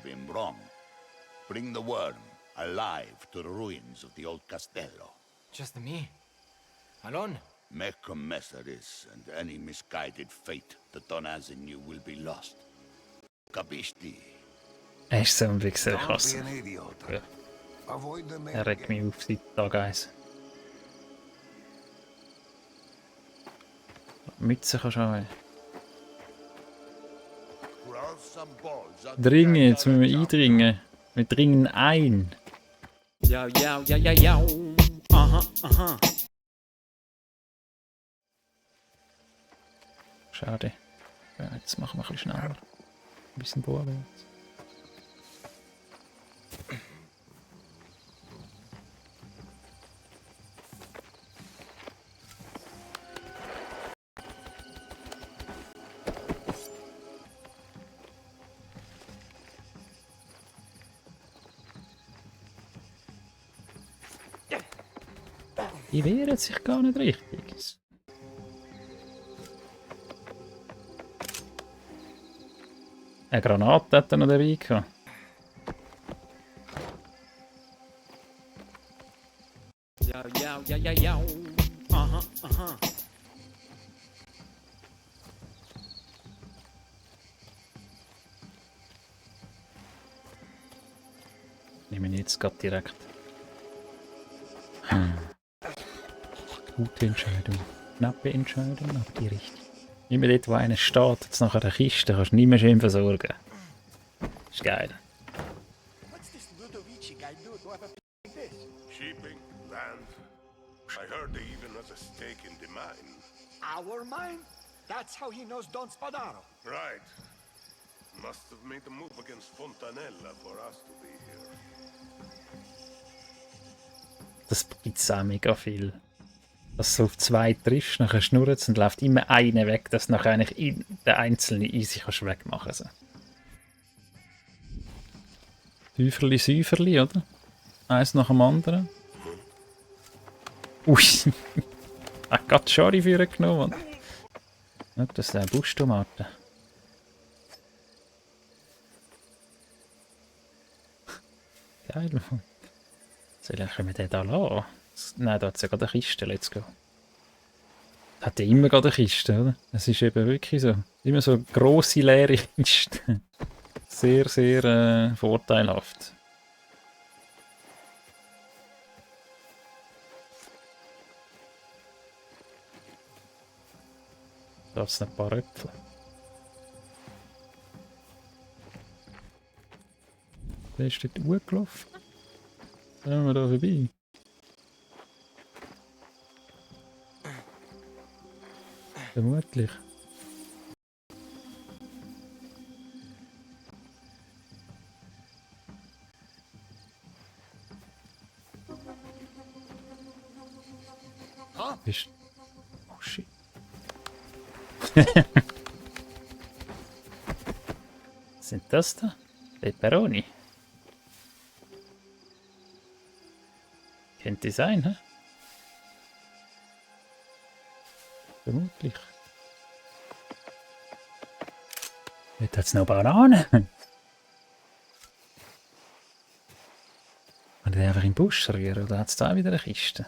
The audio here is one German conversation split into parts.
him wrong. Bring the worm alive to the ruins of the old castello. Just me? Alone? Make a mess of this, and any misguided fate the Don has in you will be lost. Capisci? Er ist so ein Wichser, ich Don't be hasse an ihn. idiot. Ja. Avoid the Er regt mich auf seit Tag 1. Mütze kannst du auch. Roll some balls out Dringen, the jetzt müssen wir town. eindringen. Wir dringen ein. Yo, yo, yo, yo, yo. Aha, aha. Schade. Ja, jetzt machen wir ein bisschen schneller. Ein bisschen vorwärts. Die wehren sich gar nicht richtig. Eine Granate hat er noch dabei gehabt. Yo, yo, yo, yo, yo. Aha, aha. Nehmen wir jetzt gerade direkt. Gute Entscheidung. Knappe Entscheidung, aber die richtige. Immer dort, wo einer steht, jetzt nachher der Kiste, kannst du nicht mehr schön versorgen. Ist geil. What's this Ludovici guy do to have a like this? Shipping, land. I heard they even has a stake in the mine. Our mine? That's how he knows Don Spadaro. Right. Must have made a move against Fontanella for us to be here. Das gibt es auch mega viel. Dass du auf zwei triffst, nachher schnurrt es und läuft immer einer weg, dass du nachher eigentlich der einzelne easy kannst wegmachen kannst. Säuferli, Säuferli, oder? Eins nach dem anderen. Ui! Hat gerade Schari für ihn genommen. Ja, das ist eine Buschtomate. Geil, Mann. Können wir den da lassen? Nein, da hat es ja gerade eine Kiste, let's go. Hat ja immer gerade eine Kiste, oder? Es ist eben wirklich so. Immer so grosse, leere Kisten. Sehr, sehr vorteilhaft. Da hat es noch ein paar Äpfel. Der ist dort hochgelaufen. Dann haben wir da vorbei. Vermutlich. Bist... Oh shit. Sind das da? Peperoni? Könnte sein, hä? Vermutlich. Jetzt hat es noch Bananen. Kann ich einfach in den Busch rühren oder hat es da wieder eine Kiste?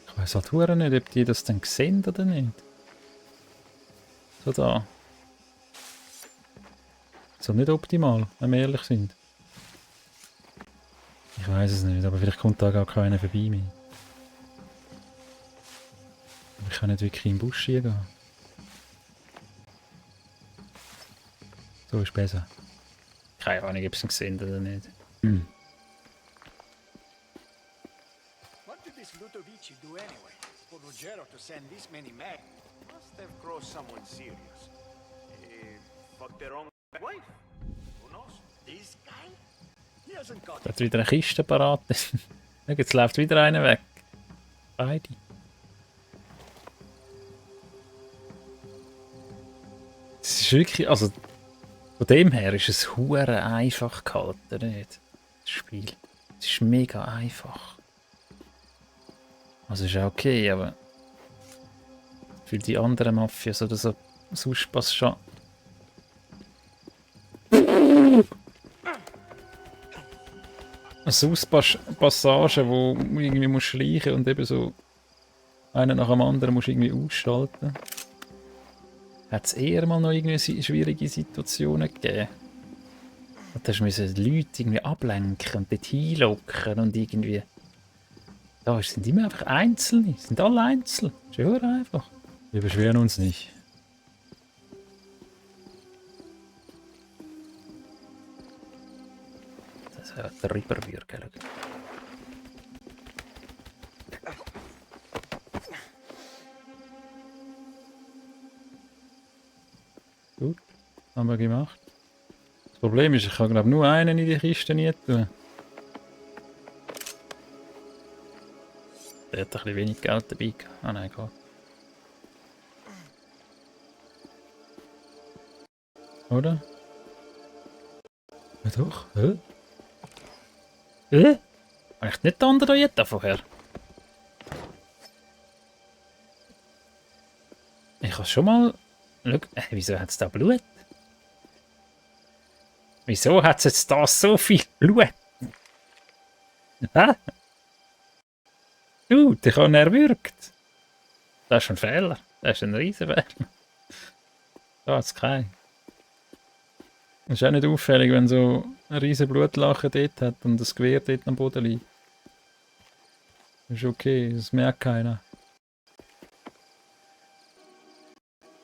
Ich weiß halt verdammt nicht, ob die das dann sehen oder nicht. So da. So nicht optimal, wenn wir ehrlich sind. Ich weiß es nicht, aber vielleicht kommt da gar keiner vorbei mehr. Ich kann nicht wirklich in den Busch gehen. So ist besser. Keine Ahnung, ob sie ihn gesehen oder nicht. What did this Ludovici do anyway? For Ruggiero to send this many men? Must have crossed someone serious. Fucked their own wife. Who knows? This guy? He hasn't got Da hat wieder eine Kiste parat. Jetzt läuft wieder einer weg. Beide. Es ist wirklich, also von dem her ist es hure einfach gehalten, nicht? Das Spiel. Es ist mega einfach. Also ist auch okay, aber für die anderen Mafias oder so, sonst passt schon Auspassagen, wo du irgendwie musst schleichen und eben so einen nach dem anderen musst du irgendwie ausschalten. Hat es eher mal noch irgendwie schwierige Situationen gegeben? Und da musst du Leute irgendwie ablenken und dort hinlocken und irgendwie... Da sind immer einfach Einzelne, sind alle einzeln. Schön einfach. Wir beschweren uns nicht. Das wäre der Ripperbürger. Gut, haben wir gemacht. Das Problem ist, ich kann glaube nur einen in die Kiste nie tun. Der hat ein bisschen wenig Geld dabei gehabt. Ah nein, geht. Oder? Ja doch. Hä? Habe ich nicht den anderen jetzt vorher? Ich habe schon mal... Schau, wieso hat es da Blut? Wieso hat es jetzt da so viel Blut? Hä? Ich habe ihn erwürgt. Das ist ein Fehler. Das ist ein Riesenfehler. Da hat es keinen. Es ist auch nicht auffällig, wenn so ein riesen Blutlachen dort hat und das Gewehr dort am Boden liegt. Das ist okay, das merkt keiner.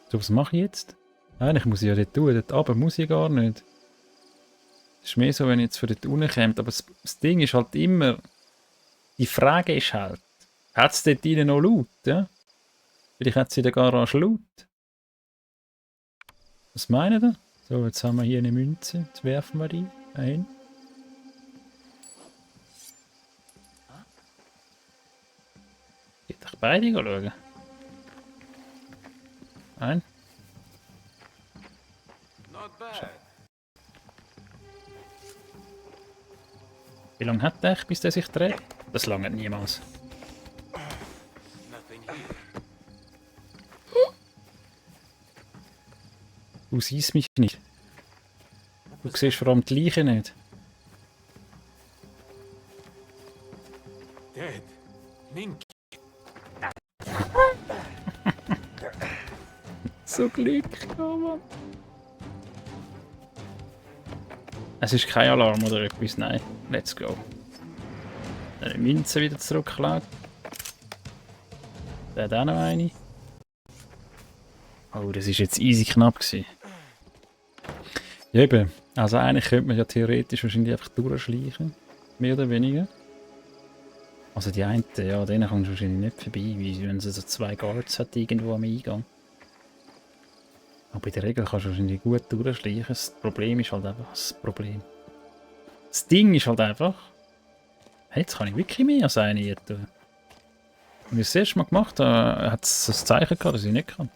So, was mache ich jetzt? Eigentlich muss ich ja dort tun, dort runter muss ich gar nicht. Es ist mehr so, wenn ich jetzt von dort unten kommt, aber das Ding ist halt immer... Die Frage ist halt, hat es dort drinnen noch laut? Ja? Vielleicht hat sie in der Garage laut. Was meint ihr? So, jetzt haben wir hier eine Münze. Jetzt werfen wir die ein. Geht doch beide schauen. Nein. Not bad. Wie lange hat der, bis der sich dreht? Das lange niemals. Nothing here. Du siehst mich nicht. Du siehst vor allem die Leiche nicht. Dead. Mink. So Glück, Mann. Es ist kein Alarm oder etwas, nein. Let's go. Eine Münze wieder zurücklegen. Der hat auch noch eine. Oh, das ist jetzt easy knapp gewesen. Ja, eben. Also eigentlich könnte man ja theoretisch wahrscheinlich einfach durchschleichen. Mehr oder weniger. Also die einen, ja, denen kommst du wahrscheinlich nicht vorbei, wie wenn sie so 2 Guards hat irgendwo am Eingang. Aber in der Regel kannst du wahrscheinlich gut durchschleichen. Das Problem ist halt einfach das Problem. Das Ding ist halt einfach... Hey, jetzt kann ich wirklich mehr als eine hier tun. Als ich das erste Mal gemacht habe, hat es ein Zeichen gehabt, dass ich nicht kann.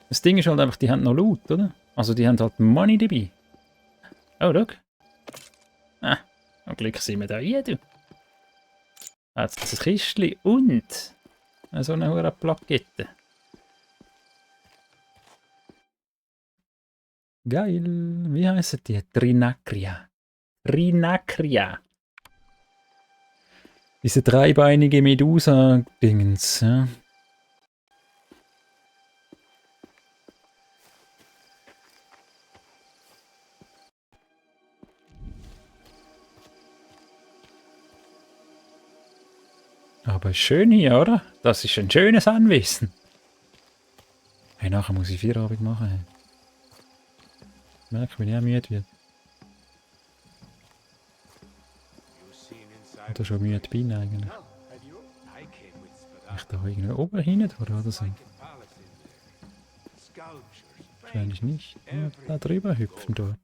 Das Ding ist halt einfach, die haben noch laut, oder? Also die haben halt Money dabei. Oh, schau. Ah, am Glück sind wir da hier, du. Hat es ein Kistchen und so eine hohe Plakette. Geil. Wie heissen die? Trinacria. Trinacria. Diese dreibeinige Medusa-Dingens, ja. Aber schön hier, oder? Das ist ein schönes Anwesen. Hey, nachher muss ich Feierabend machen. Hey. Ich merke, wenn ich auch müde werde. Oder schon müde bin eigentlich. Now, have you? I came with Ich da irgendwie oben hin oder so. palace in there. Sculptures, Wahrscheinlich nicht. Ja, da drüber hüpfen dort.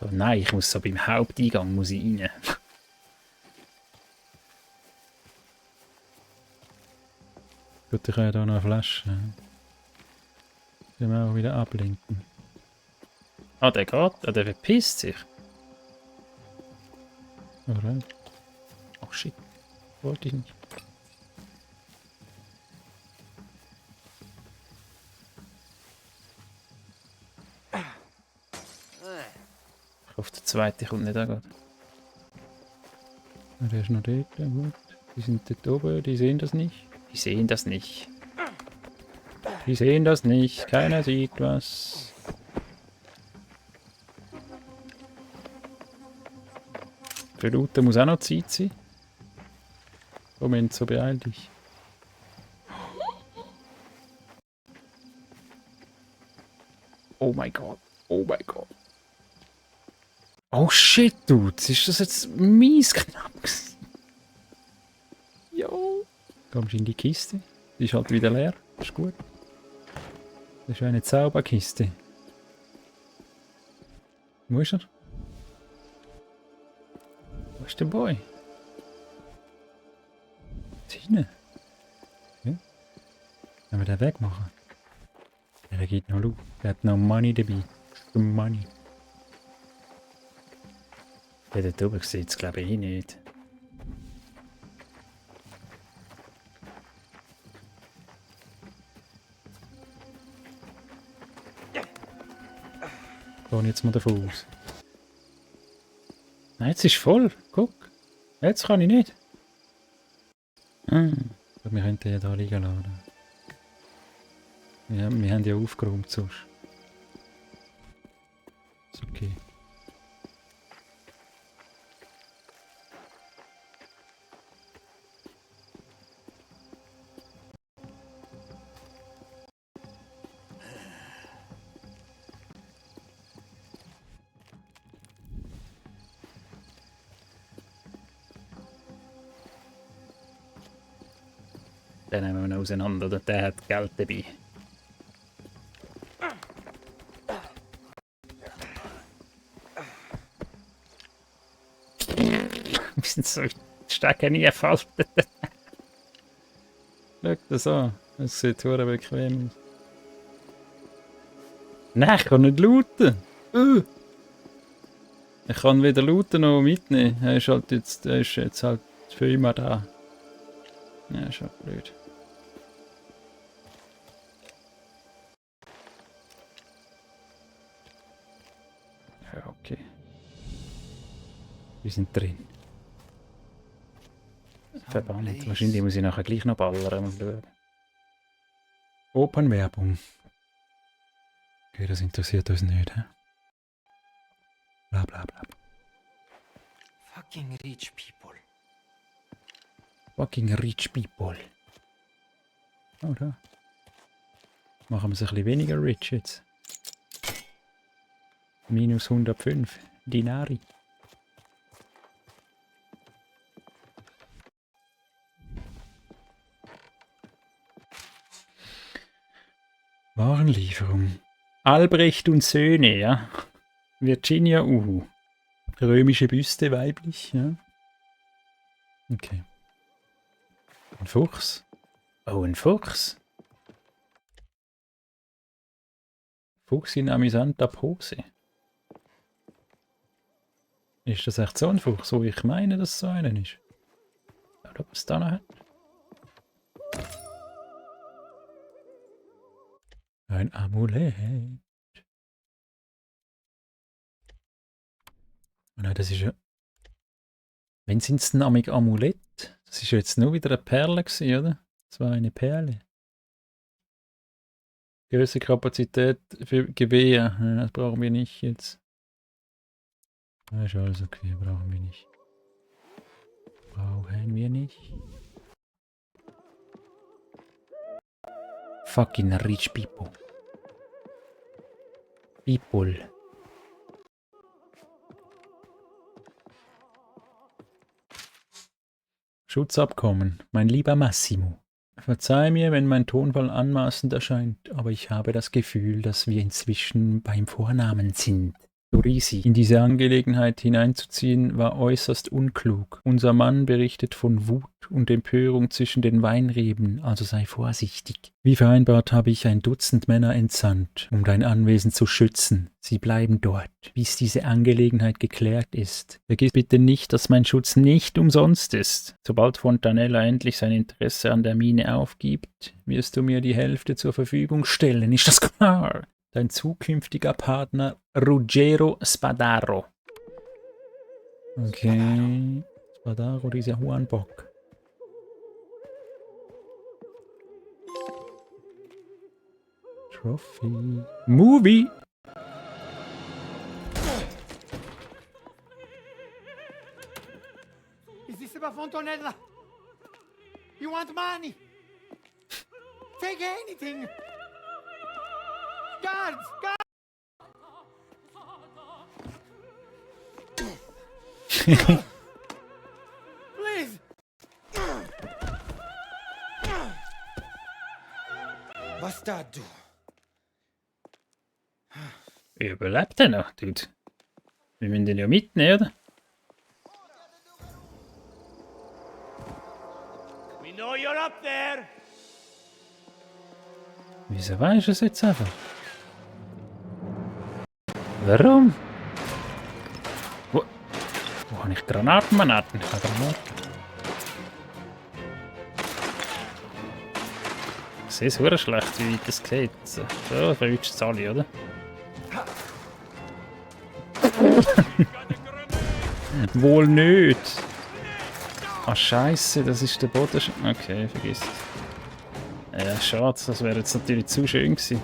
Oh nein, ich muss so beim Haupteingang muss ich rein. Gut, ich kann ja da noch eine Flasche. Den wir auch wieder ablenken. Ah, der geht. Ah, der verpisst sich. Alright. Oh shit. Wollte ich nicht. auf der zweiten kommt nicht an. Der ist noch dort, gut. Die sind dort oben, die sehen das nicht. Die sehen das nicht. Die sehen das nicht, keiner sieht was. Für Looten muss auch noch Zeit sein. Moment, so beeil dich. Oh mein Gott, oh mein Gott. Oh shit, Dude, ist das jetzt mies knapp gewesen? Jo. Kommst in die Kiste. Die ist halt wieder leer, ist gut. Das ist eine Zauberkiste. Wo ist er? Wo ist der Boy? Da hinten. Ja. Wenn wir den wegmachen. Ja, der geht noch Loot. Der hat noch Money dabei. Money. Ja, dort oben sieht es glaube ich eh nicht. Gehen jetzt mal davon aus. Nein, jetzt ist voll. Guck. Jetzt kann ich nicht. Wir könnten ja da liegen lassen. Ja, wir haben ja aufgeräumt sonst. Ist okay. Den nehmen wir noch auseinander, der hat Geld dabei. Wir sind so stark nie erfaltet. Schau das an, es sieht sehr bequem aus. Nein, ich kann nicht looten. Ich kann weder looten noch mitnehmen. Er ist jetzt halt für immer da. Ja, ist halt blöd. Ja, okay. Wir sind drin. Verbannt. Wahrscheinlich muss ich nachher gleich noch ballern. Mal schauen. Open-Werbung. Okay, das interessiert uns nicht, hä? Bla bla bla. Fucking rich people. Fucking rich people. Oh, da. Machen wir es ein bisschen weniger rich jetzt. Minus 105 Dinari. Warenlieferung. Albrecht und Söhne, ja. Virginia Uhu. Römische Büste, weiblich, ja. Okay. Ein Fuchs. Oh, ein Fuchs. Fuchs in amüsanter Pose. Ist das echt so ein Fuchs, wo ich meine, dass es so einer ist? Oder was da noch hat? Ein Amulett. Nein, das ist ja... Wenn sind es denn Amulett? Das ist ja jetzt nur wieder eine Perle gewesen, oder? Das war eine Perle. Größere Kapazität für Gewehr. Ja, das brauchen wir nicht jetzt. Das ist alles okay, brauchen wir nicht. Brauchen wir nicht. Fucking rich people. People. Schutzabkommen, mein lieber Massimo. Verzeih mir, wenn mein Tonfall anmaßend erscheint, aber ich habe das Gefühl, dass wir inzwischen beim Vornamen sind. Dorisi. In diese Angelegenheit hineinzuziehen, war äußerst unklug. Unser Mann berichtet von Wut und Empörung zwischen den Weinreben, also sei vorsichtig. Wie vereinbart habe ich ein Dutzend Männer entsandt, um dein Anwesen zu schützen. Sie bleiben dort, bis diese Angelegenheit geklärt ist. Vergiss bitte nicht, dass mein Schutz nicht umsonst ist. Sobald Fontanella endlich sein Interesse an der Mine aufgibt, wirst du mir die Hälfte zur Verfügung stellen. Ist das klar? Dein zukünftiger Partner Ruggero Spadaro. Okay. Spadaro, dieser Huanbock. Trophy. Movie! Is this about Fontanella? You want money? Take anything! Guards! Guards! Please! Bastardo! Überlebt er noch, Dude? Wir müssen ihn ja mitnehmen, oder? We know you're up there. Wieso weisst du es jetzt einfach? Warum? Wo habe ich Granaten? Ich habe Granaten. Ich sehe es verdammt schlecht, wie weit es geht. So, verwünscht es alle, oder? Wohl nicht! Ah, Scheiße, das ist der Boden. Okay, vergiss es. Ja, schade, das wäre jetzt natürlich zu schön gewesen.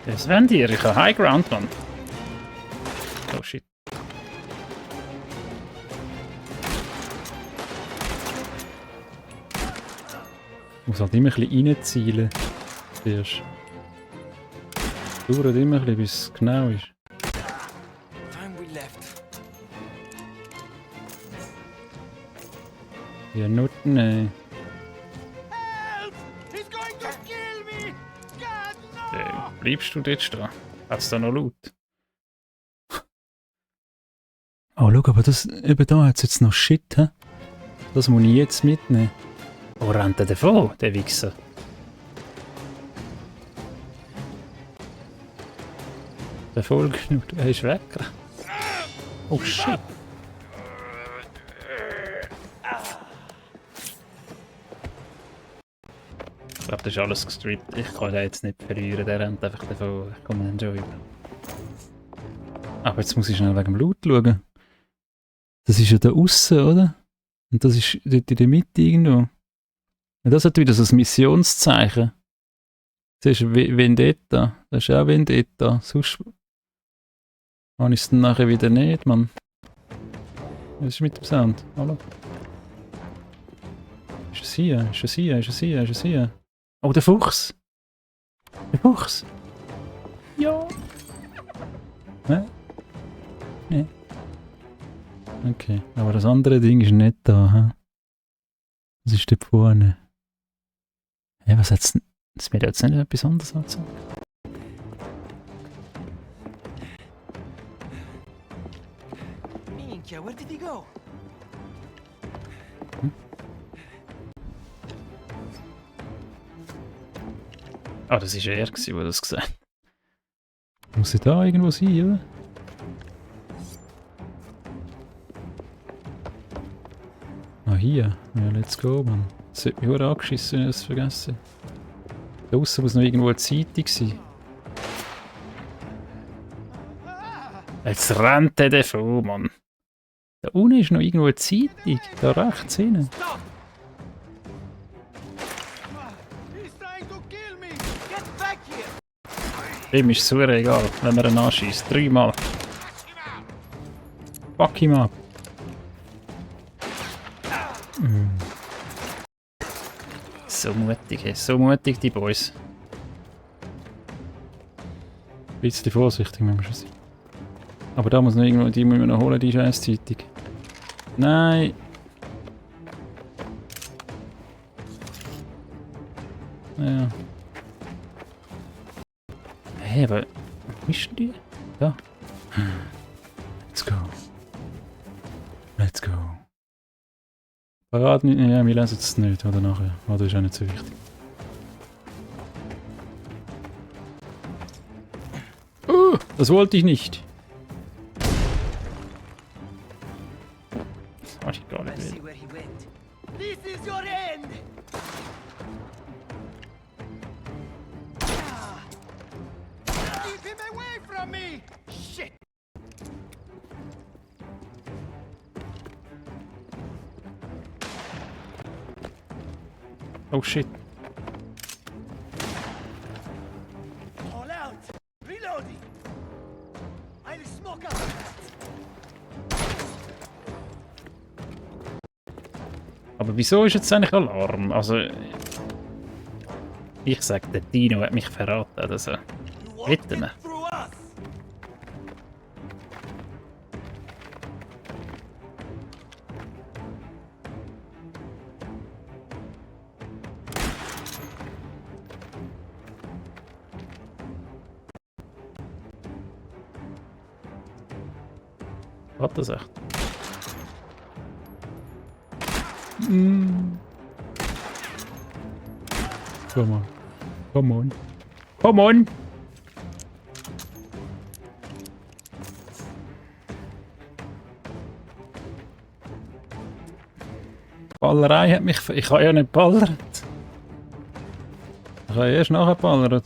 Was wollt ihr? Ich habe High Ground, Mann. Oh shit. Ich muss halt immer ein bisschen reinzielen. Zuerst. Dauert immer ein bisschen, bis es genau ist. Time we left. Ja, Nutten, Help! He's going to kill me! God, no! Bleibst du dort stehen? Hat's da noch laut? Oh, schau, aber das, eben da hat es jetzt noch Shit, hä? Das muss ich jetzt mitnehmen. Wo rennt er davon, der Wichser? Der Vollknut, er ist weg. Oh shit. Ich glaube, das ist alles gestrippt. Ich kann den jetzt nicht verlieren, der rennt einfach davon. Ich komme dann schon über. Aber jetzt muss ich schnell wegen dem Loot schauen. Das ist ja da aussen, oder? Und das ist dort in der Mitte irgendwo. Ja, das hat wieder so ein Missionszeichen. Das ist Vendetta. Das ist auch Vendetta. Sonst habe ich es dann nachher wieder nicht, Mann. Was ist mit dem Sound? Hallo? Ist es hier? Ist es hier? Ist es hier? Ist es hier? Oh, der Fuchs! Der Fuchs! Ja! Hä? Nee. Okay, aber das andere Ding ist nicht da, hä? Was ist dort vorne? Hä, was hat's denn? Das mir jetzt nicht etwas anderes angezeigt. Minchia, where did he go? Ah, das war er, der das gesagt hat. Muss ich da irgendwo sein, oder? Ah, hier. Ja, let's go, Mann. Das hat mich auch angeschissen, wenn ich das vergessen. Da aussen muss noch irgendwo eine Zeitung sein. Jetzt rennt der davon, Mann. Da unten ist noch irgendwo eine Zeitung. Da rechts hinten. Stop! He's trying to kill me! Get back here! Dem ist es super egal, wenn man ihn anschießt. 3-mal. Fuck ihm ab. So mutig, hey. So mutig, die Boys. Ein bisschen vorsichtig müssen wir schon sein. Aber da muss noch irgendwo, die müssen wir noch holen, die Scheißzeitung. Nein! Ja. Hey, aber... Wo ist denn die? Da. Let's go. Let's go. Parat nicht. Ja, wir lesen es nicht, oder nachher. Oder ist auch nicht so wichtig. Das wollte ich nicht. Das wollte ich gar nicht. See where he went. This is your end! Keep him away from me! Shit! Oh shit. All out! Reloading! I'll smoke out! Aber wieso ist jetzt eigentlich Alarm? Also... Ich sag, der Dino hat mich verraten oder so. Wetten wir. Through us! Hat das echt? Mm. Come on. Come on. Come on! Ballerei hat mich... Ich habe ja nicht ballert. Ich habe erst nachher ballert.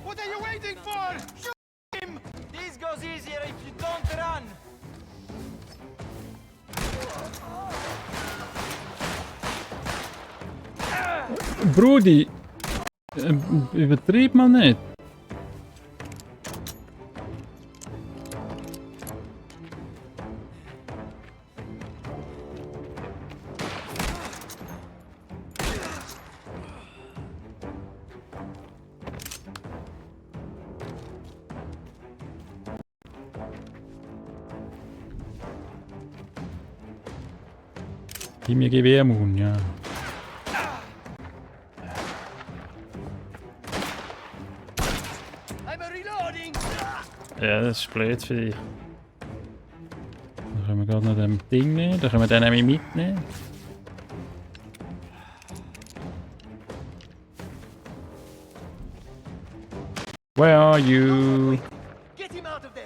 What are you waiting for? Shoot him! This goes easier if you don't run! Brudi! Übertrieb mal nicht. Gib mir Gewehrmun, ja. I'm reloading! Ja, das ist blöd für dich. Dann können wir gerade noch dem Ding nehmen, dann können wir den nämlich mitnehmen. Where are you? Get him out of there!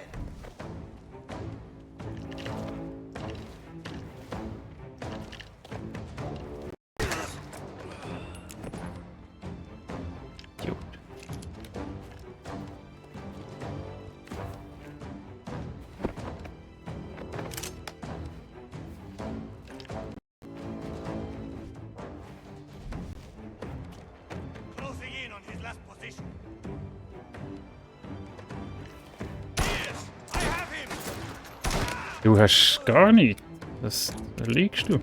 Gut. Closing in on his last position. Du hast gar nichts. Da liegst du.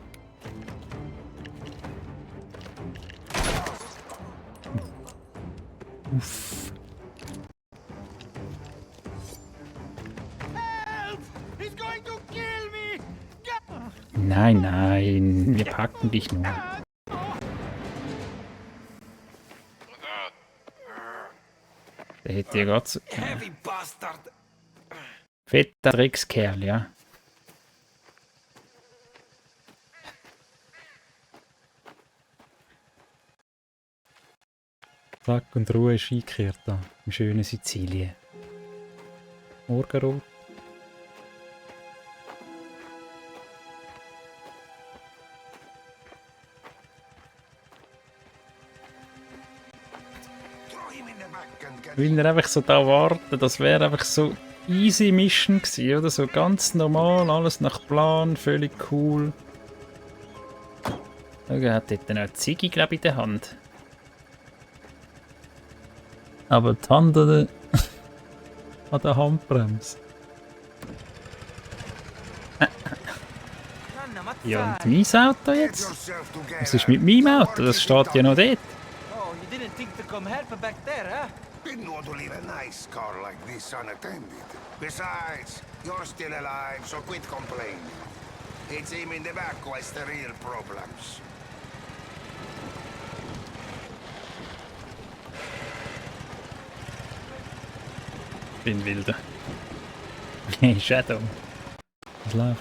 Uff. Help! He's going to kill me! Nein, nein, wir packen dich nur. Der hätte ja gerade so... Heavy bastard! Fetter Dreckskerl, ja. Sack und Ruhe ist eingekehrt da, im schönen Sizilien. Morgenrot. Throw him in the back and get Will er einfach so da warten, das wäre einfach so easy Mission gewesen, oder? So ganz normal, alles nach Plan, völlig cool. Schau, er hat dort noch eine Ziege, glaube ich, in der Hand. Aber die Hand an der, an der Handbremse. Ja, und mein Auto get jetzt? yourself together. Was ist mit meinem Auto? Das steht ja noch dort. Oh, you didn't think to come help back there, huh? Didn't want to leave a nice car like this unattended. Besides, you're still alive, so quit complaining. It's him in the back who has the real problems. Bin wilder. Hey, Shadow. Was läuft?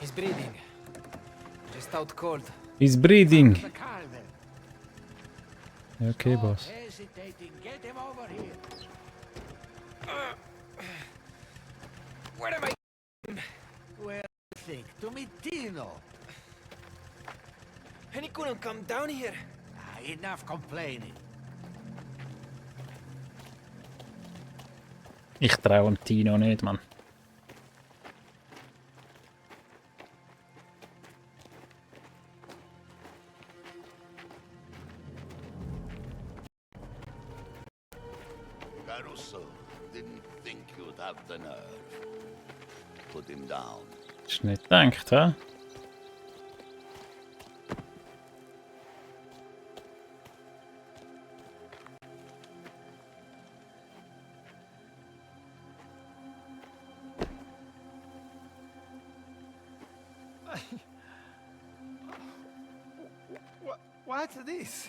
He's breathing. Just out cold. He's breathing. The car then. Okay, Boss. Hesitating, get him over here. Where am I? Where do you think? To meet Tino. And he couldn't come down here. Ah, enough complaining. Ich traue dem Tino nicht, Mann. Caruso didn't think you'd have the nerve. Put him down. Ist nicht gedacht, hä? What's this?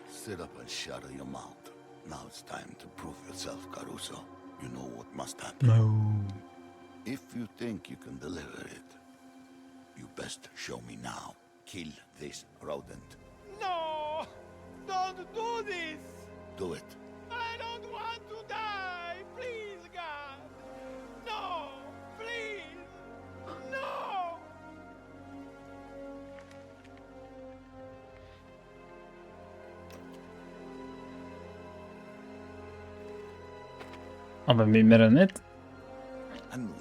Sit up and shut your mouth. Now it's time to prove yourself, Caruso. You know what must happen. No. If you think you can deliver it, you best show me now. Kill this rodent. No! Don't do this! Do it. I don't want to die! Please, God! No! Please! No! Aber müssen wir ihn nicht? I knew